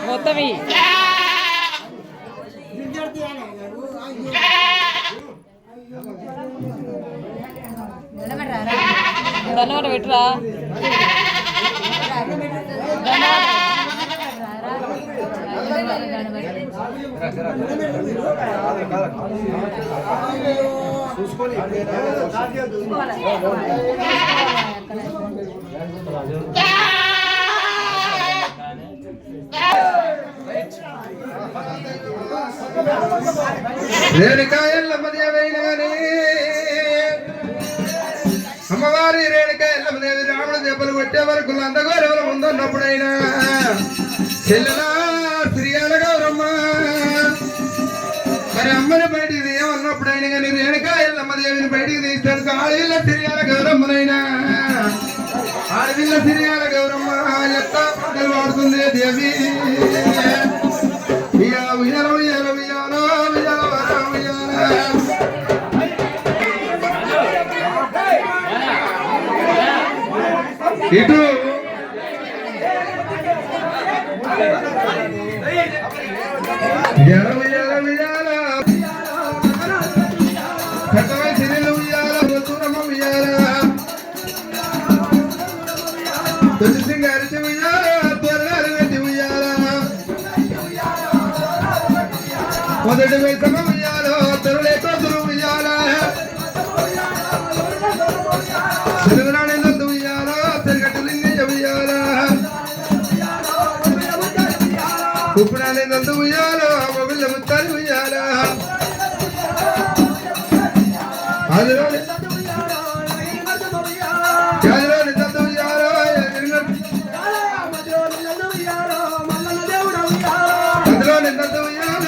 మొత్తం ధన్యవాద పెట్టురా చూసుకొని అమ్మవారి రేణుకా ఎల్లమ్మదేవి రాముడు దెబ్బలు కొట్టే వరకు లందగోరెవరు ముందున్నప్పుడైనా చెల్లెలా శ్రీయాల గౌరమ్మ మరి అమ్మని బయటికి తీయమన్నప్పుడైనా కానీ రేణుకా ఎల్లమ్మదేవిని బయటికి తీస్తాడు ఆడవిల్ల శ్రీయాల గౌరమ్మనైనా ఆడవిల్ల శ్రీయాల గౌరమ్మ ఎత్త పాటలు పాడుతుంది దేవి ఉయ్యాల ఉయ్యాల ఉయ్యాల ఉయ్యాల ఉయ్యాల ఇటు ఉయ్యాల ఉయ్యాల ఉయ్యాల చక్కవై సిరిలు ఉయ్యాల దూరమ్మ ఉయ్యాల తుది సింగారి ఉయ్యాల త్వరగారు వెండి ఉయ్యాల మొదటి వైసమ ఉయ్యాల తరులే తోదురు ఉయ్యాల తెలుగునాడే నందు ఉయ్యాల తెరగట్టు లింగయ్య ఉయ్యాల ఉప్పునాడే నందు ఉయ్యాల మొబిల్ల ముత్తారి ఉయ్యాల అందులోని నందు ఉయ్యాల అందులోని నందు ఉయ్యాల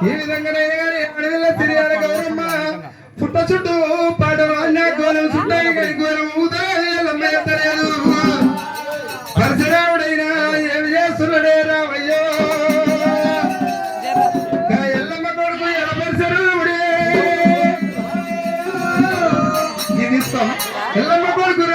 ఈ విధంగానైనా కానీ అడవిల తిరిగాల గౌరమ్మ పుట్ట చుట్టూ పాట వాడిన గోలం చుట్టాయి కానీ గోలం ఊదలేదు పరశురాముడైనా ఏమి చేస్తున్నాడే రామయ్యో ఎల్లమ్మ కొడుకు ఎల పరశురాముడే ఇది ఎల్లమ్మ కొడుకు